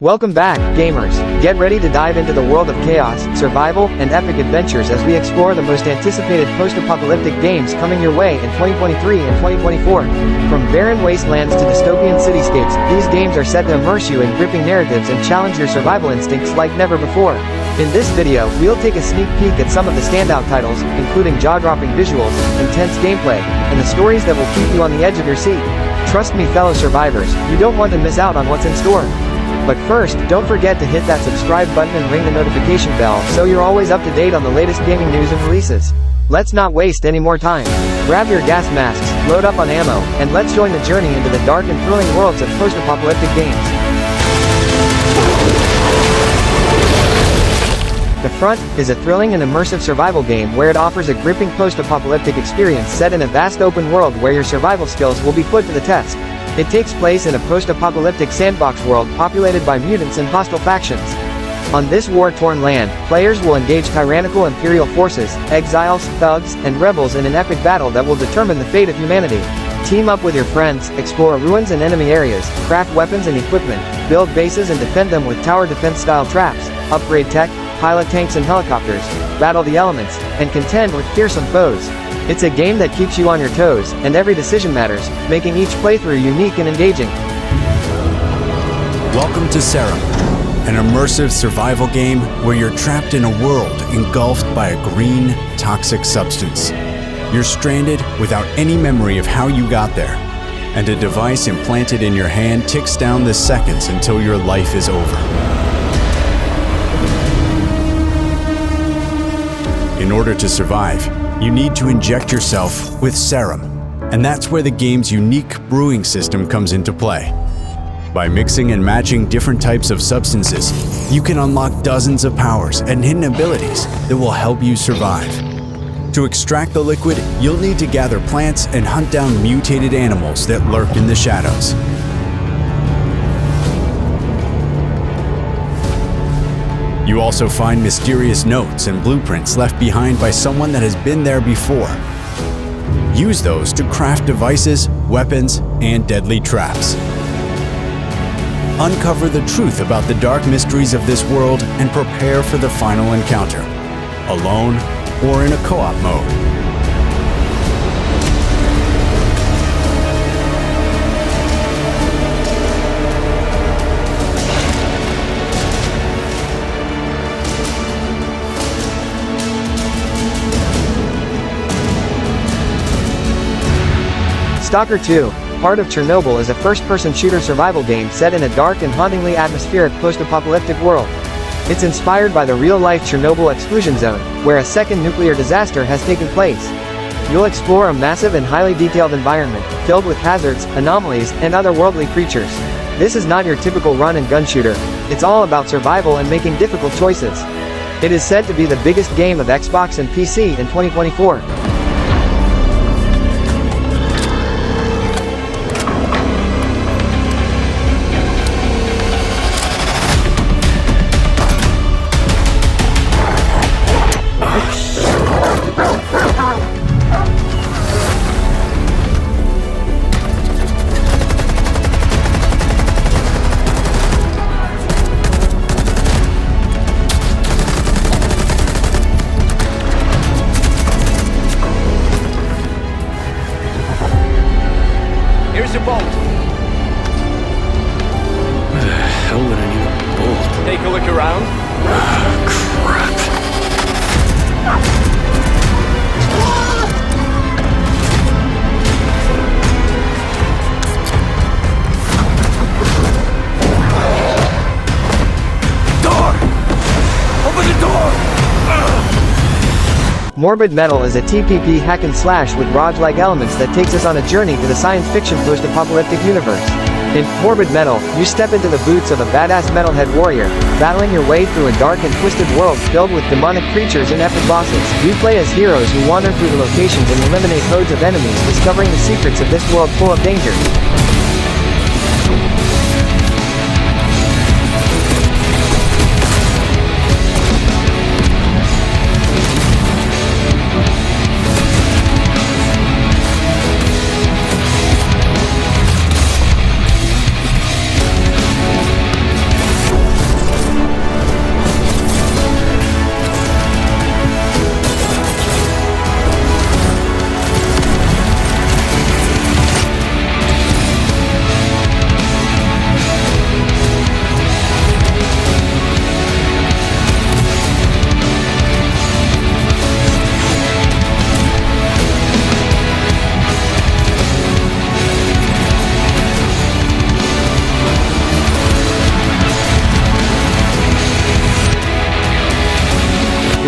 Welcome back, gamers. Get ready to dive into the world of chaos, survival, and epic adventures as we explore the most anticipated post-apocalyptic games coming your way in 2023 and 2024. From barren wastelands to dystopian cityscapes, these games are set to immerse you in gripping narratives and challenge your survival instincts like never before. In this video, we'll take a sneak peek at some of the standout titles, including jaw-dropping visuals, intense gameplay, and the stories that will keep you on the edge of your seat. Trust me, fellow survivors, you don't want to miss out on what's in store. But first, don't forget to hit that subscribe button and ring the notification bell so you're always up to date on the latest gaming news and releases. Let's not waste any more time. Grab your gas masks, load up on ammo, and let's join the journey into the dark and thrilling worlds of post-apocalyptic games. The Front is a thrilling and immersive survival game where it offers a gripping post-apocalyptic experience set in a vast open world where your survival skills will be put to the test. It takes place in a post-apocalyptic sandbox world populated by mutants and hostile factions. On this war-torn land, players will engage tyrannical imperial forces, exiles, thugs, and rebels in an epic battle that will determine the fate of humanity. Team up with your friends, explore ruins and enemy areas, craft weapons and equipment, build bases and defend them with tower defense-style traps, upgrade tech, pilot tanks and helicopters, battle the elements, and contend with fearsome foes. It's a game that keeps you on your toes, and every decision matters, making each playthrough unique and engaging. Welcome to Serum, an immersive survival game where you're trapped in a world engulfed by a green, toxic substance. You're stranded without any memory of how you got there, and a device implanted in your hand ticks down the seconds until your life is over. In order to survive, you need to inject yourself with Serum, and that's where the game's unique brewing system comes into play. By mixing and matching different types of substances, you can unlock dozens of powers and hidden abilities that will help you survive. To extract the liquid, you'll need to gather plants and hunt down mutated animals that lurk in the shadows. You also find mysterious notes and blueprints left behind by someone that has been there before. Use those to craft devices, weapons, and deadly traps. Uncover the truth about the dark mysteries of this world and prepare for the final encounter, alone or in a co-op mode. S.T.A.L.K.E.R 2, Heart of Chornobyl is a first-person shooter survival game set in a dark and hauntingly atmospheric post-apocalyptic world. It's inspired by the real-life Chernobyl exclusion zone, where a second nuclear disaster has taken place. You'll explore a massive and highly detailed environment, filled with hazards, anomalies, and otherworldly creatures. This is not your typical run-and-gun shooter. It's all about survival and making difficult choices. It is said to be the biggest game of Xbox and PC in 2024. Here's your bolt. Where the hell would I need a bolt? Take a look around. Crap. Door! Open the door! Morbid Metal is a TPP hack-and-slash with Rog-like elements that takes us on a journey to the science-fiction post-apocalyptic universe. In Morbid Metal, you step into the boots of a badass metalhead warrior, battling your way through a dark and twisted world filled with demonic creatures and epic bosses. You play as heroes who wander through the locations and eliminate hosts of enemies, discovering the secrets of this world full of danger.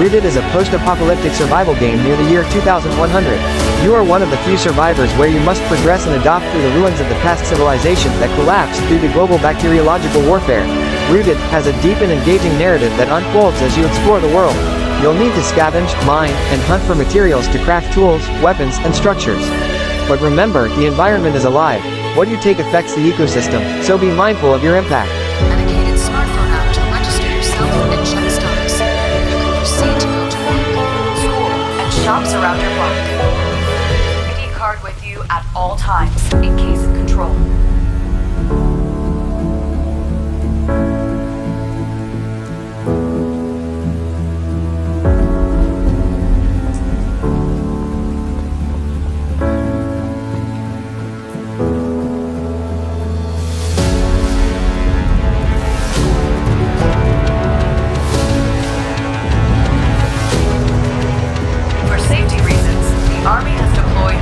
Rooted is a post-apocalyptic survival game near the year 2100. You are one of the few survivors where you must progress and adopt through the ruins of the past civilization that collapsed due to global bacteriological warfare. Rooted has a deep and engaging narrative that unfolds as you explore the world. You'll need to scavenge, mine, and hunt for materials to craft tools, weapons, and structures. But remember, the environment is alive. What you take affects the ecosystem, so be mindful of your impact. Dedicated smartphone app to register yourself and check stocks. You can proceed to go to work, school, and shops around your block. Keep your card with you at all times in case of control.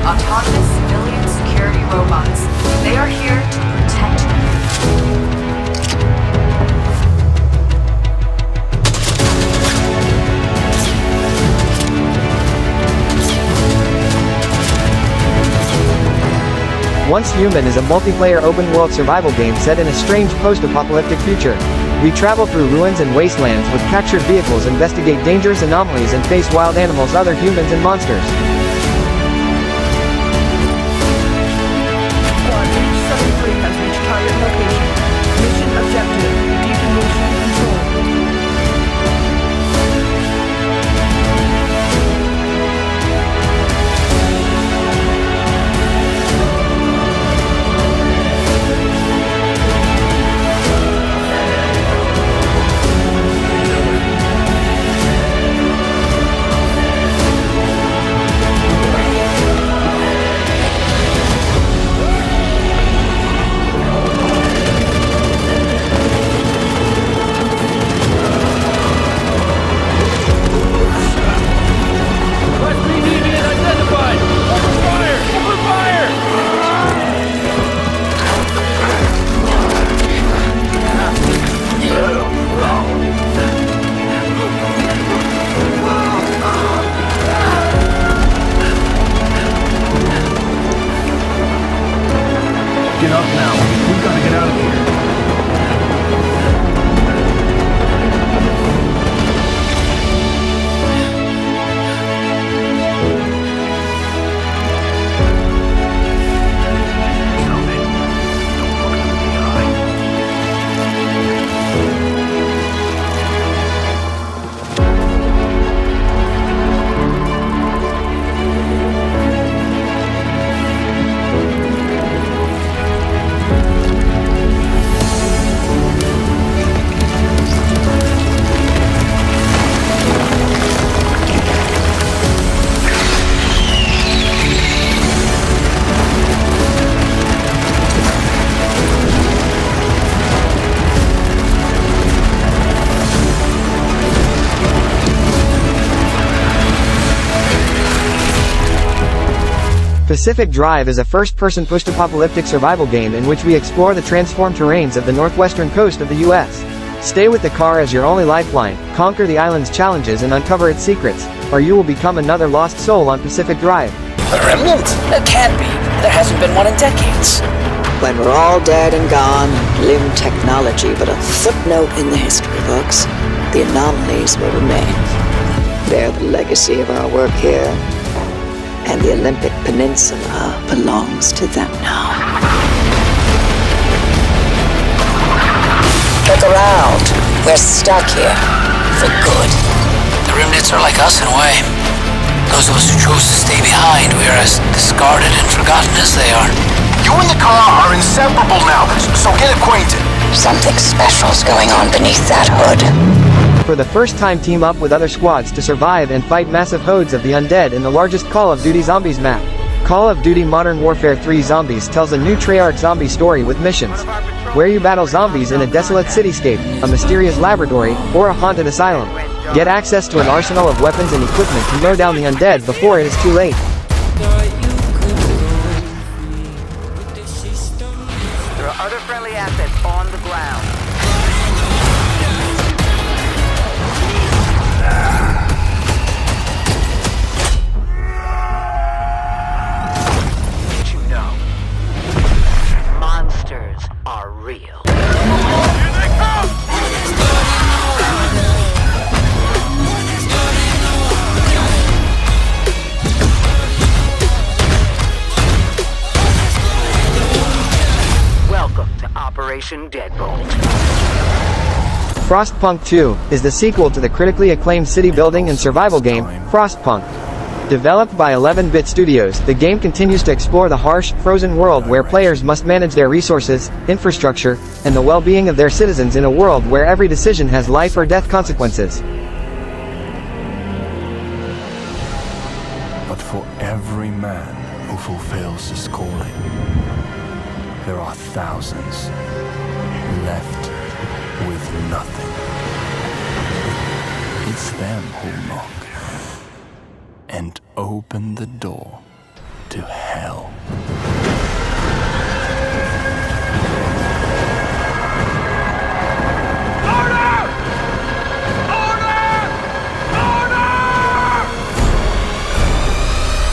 Autonomous civilian security robots. They are here to protect you. Once Human is a multiplayer open-world survival game set in a strange post-apocalyptic future. We travel through ruins and wastelands with captured vehicles, investigate dangerous anomalies, and face wild animals, other humans, and monsters. Has reached target location. Mission objective, decommission control. Get up now. We've got to get out of here. Pacific Drive is a first-person post-apocalyptic survival game in which we explore the transformed terrains of the northwestern coast of the U.S. Stay with the car as your only lifeline, conquer the island's challenges and uncover its secrets, or you will become another lost soul on Pacific Drive. A remnant? There can't be. There hasn't been one in decades. When we're all dead and gone, limb technology but a footnote in the history books, the anomalies will remain. They're the legacy of our work here. And the Olympic Peninsula belongs to them now. Look around. We're stuck here. For good. The remnants are like us in a way. Those of us who chose to stay behind, we are as discarded and forgotten as they are. You and the car are inseparable now, so get acquainted. Something special's going on beneath that hood. For the first time, team up with other squads to survive and fight massive hosts of the undead in the largest Call of Duty Zombies map. Call of Duty Modern Warfare 3 Zombies tells a new Treyarch zombie story with missions where you battle zombies in a desolate cityscape, a mysterious laboratory, or a haunted asylum. Get access to an arsenal of weapons and equipment to mow down the undead before it is too late. There are other friendly assets on the ground. Mission Deadbolt. Frostpunk 2 is the sequel to the critically acclaimed city building and survival game, Frostpunk. Developed by 11-bit studios, the game continues to explore the harsh, frozen world where players must manage their resources, infrastructure, and the well-being of their citizens in a world where every decision has life or death consequences. But for every man who fulfills his calling, there are thousands left with nothing. It's them who knock and open the door to hell.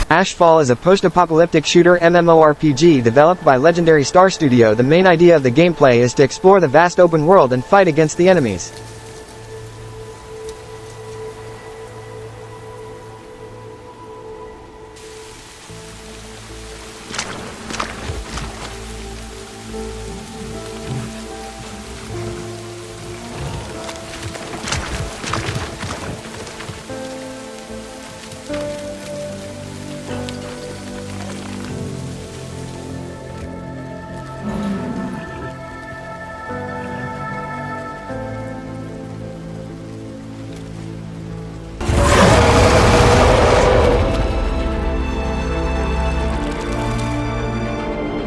Ashfall is a post-apocalyptic shooter MMORPG developed by legendary S.T.A.L.K.E.R studio. The main idea of the gameplay is to explore the vast open world and fight against the enemies.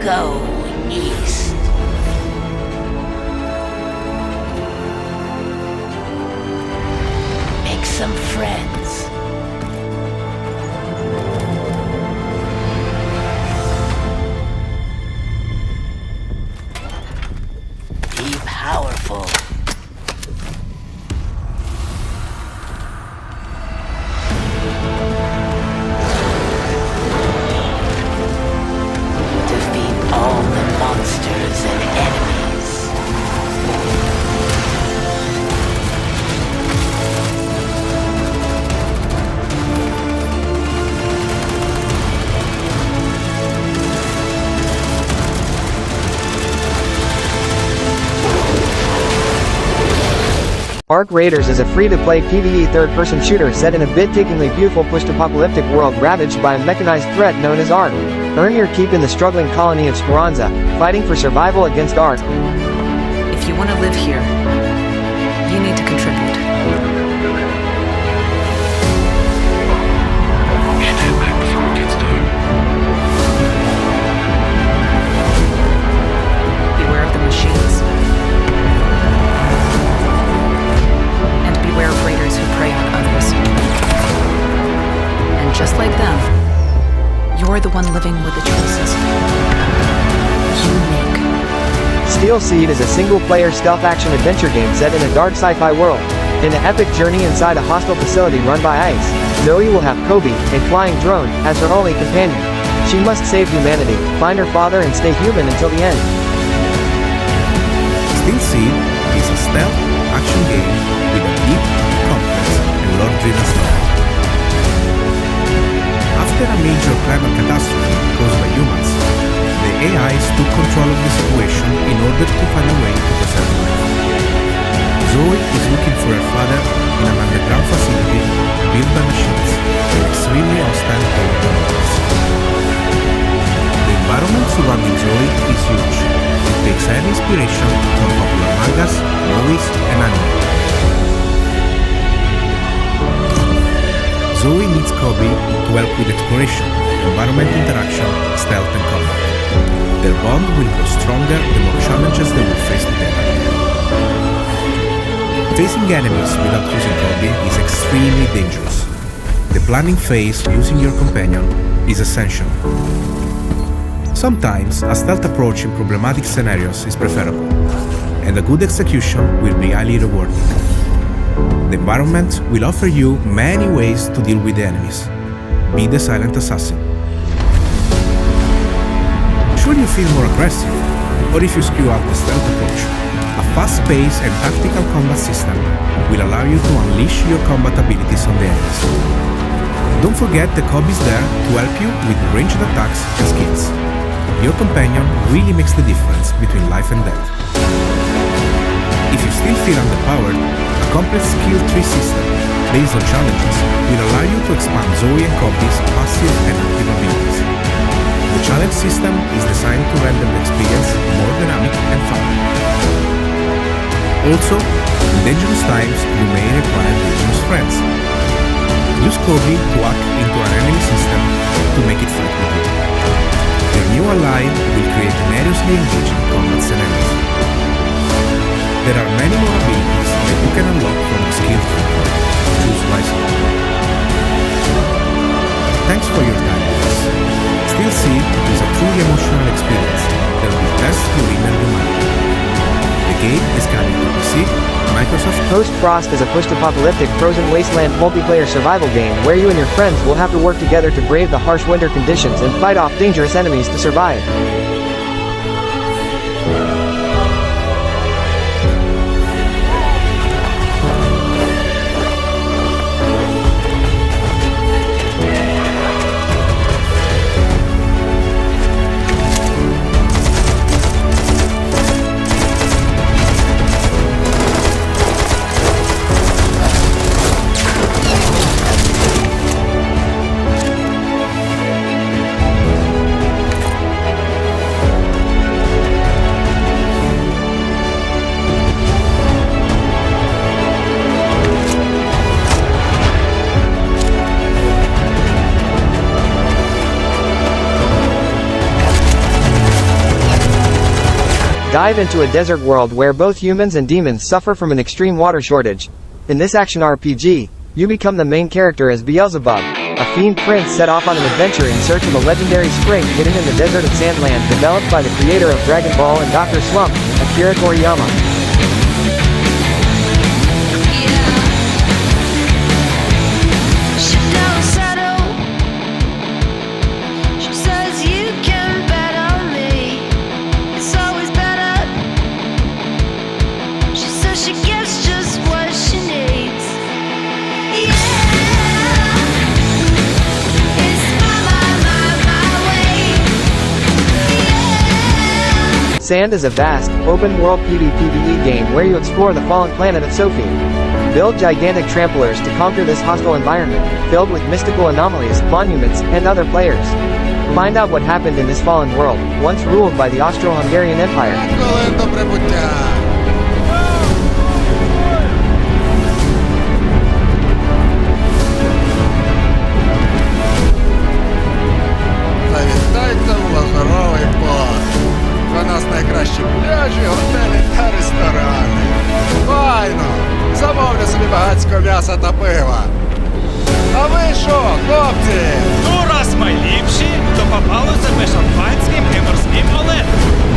Go east. Make some friends. Be powerful. All the monsters and enemies. Ark Raiders is a free-to-play PvE third-person shooter set in a breathtakingly beautiful post-apocalyptic world ravaged by a mechanized threat known as ARK. Earn your keep in the struggling colony of Speranza, fighting for survival against ARK. If you want to live here, you need to contribute. Step back before it gets dark. Beware of the machines. And beware of raiders who prey on others. And just like them, you're the one living with the choices you make. Steel Seed is a single-player stealth action adventure game set in a dark sci-fi world. In an epic journey inside a hostile facility run by ICE, Zoe will have Kobe, a flying drone, as her only companion. She must save humanity, find her father and stay human until the end. Steel Seed is a stealth action game with a deep, complex, and lore-driven story. After a major climate catastrophe caused by humans, the AIs took control of the situation in order to find a way to preserve life. Zoe is looking for her father in an underground facility built by machines and extremely hostile toward the natives. The environment surrounding Zoe is huge. It takes heavy inspiration from popular mangas, movies, and anime. Zoe needs Kobe to help with exploration, environment interaction, stealth, and combat. Their bond will grow stronger the more challenges they will face together. Facing enemies without using Kobe is extremely dangerous. The planning phase using your companion is essential. Sometimes a stealth approach in problematic scenarios is preferable, and a good execution will be highly rewarding. The environment will offer you many ways to deal with the enemies. Be the silent assassin. Should you feel more aggressive, or if you skew out the stealth approach, a fast-paced and tactical combat system will allow you to unleash your combat abilities on the enemies. Don't forget the Kobe is there to help you with ranged attacks and skills. Your companion really makes the difference between life and death. If you still feel underpowered, a complex skill tree system based on challenges will allow you to expand Zoe and Copy's passive and active abilities. The challenge system is designed to render the experience more dynamic and fun. Also, in dangerous times, you may require dangerous friends. Use Copy to hack into an enemy system to make it fight with you. Your new ally will create hilariously engaging combat scenarios. There are many more abilities that you can unlock from the skill tree. Choose wisely. Thanks for your time with us. S.T.A.L.K.E.R is a truly emotional experience that will test your inner humanity. The game is coming to PC, Microsoft. PostFROST is a post-apocalyptic frozen wasteland multiplayer survival game where you and your friends will have to work together to brave the harsh winter conditions and fight off dangerous enemies to survive. Dive into a desert world where both humans and demons suffer from an extreme water shortage. In this action RPG, you become the main character as Beelzebub, a fiend prince set off on an adventure in search of a legendary spring hidden in the desert of Sandland developed by the creator of Dragon Ball and Dr. Slump, Akira Toriyama. Sand is a vast, open-world PvPvE game where you explore the fallen planet of Sophie. Build gigantic trampolines to conquer this hostile environment, filled with mystical anomalies, monuments, and other players. Find out what happened in this fallen world, once ruled by the Austro-Hungarian Empire. У нас найкращі пляжі, готелі та ресторани. Файно! Замовлю собі багатського м'яса та пива. А ви що, хлопці? Ну, раз ми ліпші, то попали себе шампанським і морським оледом.